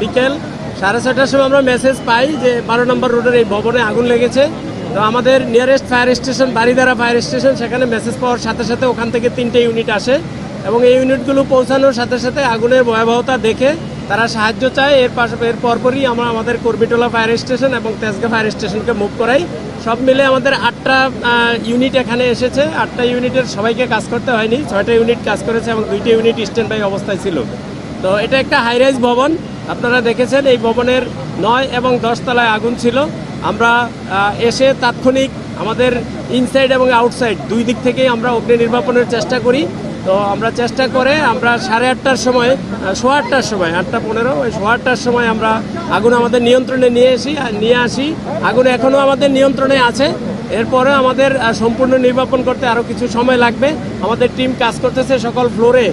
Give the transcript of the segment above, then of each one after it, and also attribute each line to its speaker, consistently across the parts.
Speaker 1: বিকেল 6:30টার সময় আমরা মেসেজ পাই যে 12 নম্বর রোডের এই ভবনে আগুন লেগেছে। তো আমাদের nearest fire station Baridhara fire station, সেখানে মেসেজ পাওয়ার সাথে সাথে ওখান থেকে 3টে ইউনিট আসে এবং এই ইউনিটগুলো পৌঁছানোর সাথে সাথে আগুনের ভয়াবহতা দেখে তারা সাহায্য চায়। এর পরপরই আমরা আমাদের করবিটোলা ফায়ার স্টেশন এবং তেজগাঁ ফায়ার স্টেশনকে মুভ করাই। সব মিলে আমাদের 8টা ইউনিট এখানে এসেছে। 8টা ইউনিটের সবাইকে কাজ করতে হয়নি, 6টা ইউনিট কাজ করেছে এবং 2টা ইউনিট স্ট্যান্ড বাই অবস্থায় ছিল। তো এটা একটা হাইরাইজ ভবন, আপনারা দেখেছেন এই ভবনের 9 এবং 10 তলায় আগুন ছিল। আমরা এসে তাৎক্ষণিক আমাদের ইনসাইড এবং আউটসাইড দুই দিক থেকেই আমরা অগ্নি নির্বাপনের চেষ্টা করি। তো আমরা চেষ্টা করে আমরা 8:30টার সময় 8:15টার সময় 8:15 ওই 8:15টার সময় আমরা আগুন আমাদের নিয়ন্ত্রণে নিয়ে আসি। আগুন এখনও আমাদের নিয়ন্ত্রণে আছে। এরপরে আমাদের সম্পূর্ণ নির্বাপন করতে আরও কিছু সময় লাগবে। আমাদের টিম কাজ করতেছে সকল ফ্লোরে,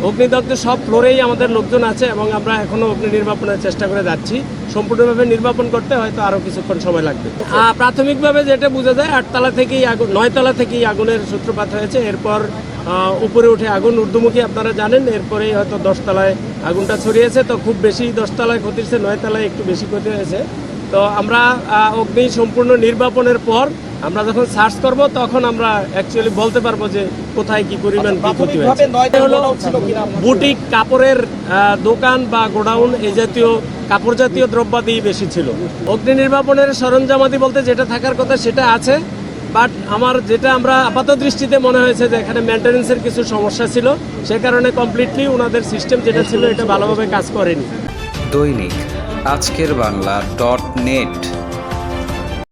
Speaker 1: অগ্নিদগ্ধের সব ফ্লোরেই আমাদের লোকজন আছে এবং আমরা এখনও অগ্নি নির্বাপনের চেষ্টা করে যাচ্ছি। সম্পূর্ণভাবে নির্বাপন করতে হয়তো আরও কিছুক্ষণ সময় লাগবে। প্রাথমিকভাবে যেটা বোঝা যায় 8 তলা থেকেই আগুন, 9 তলা থেকেই আগুনের সূত্রপাত হয়েছে। এরপর উপরে উঠে আগুন ঊর্ধ্বমুখী, আপনারা জানেন। এরপরেই হয়তো 10 তলায় আগুনটা ছড়িয়েছে। তো খুব বেশি 10 তলায় ক্ষতি হয়েছে, 9 তলায় একটু বেশি ক্ষতি হয়েছে। তো আমরা অগ্নি সম্পূর্ণ নির্বাপনের পর আমরা যখন সার্চ করব তখন আমরা অ্যাকচুয়ালি বলতে পারবো যে কোথায় কি পরিমাণ কি ক্ষতি হয়েছে। বুটিক কাপড়ের দোকান বা গোডাউন এই জাতীয় কাপড় জাতীয় দ্রব্যাদি বেশি ছিল। অগ্নি নির্বাপনের সরঞ্জামাদি বলতে যেটা থাকার কথা সেটা আছে, বাট আমার যেটা আমরা আপাত দৃষ্টিতে মনে হয়েছে যে এখানে মেনটেন্যান্সের কিছু সমস্যা ছিল, সে কারণে কমপ্লিটলি ওনাদের সিস্টেম যেটা ছিল এটা ভালোভাবে কাজ করেনি।
Speaker 2: দৈনিক আজকের বাংলা .net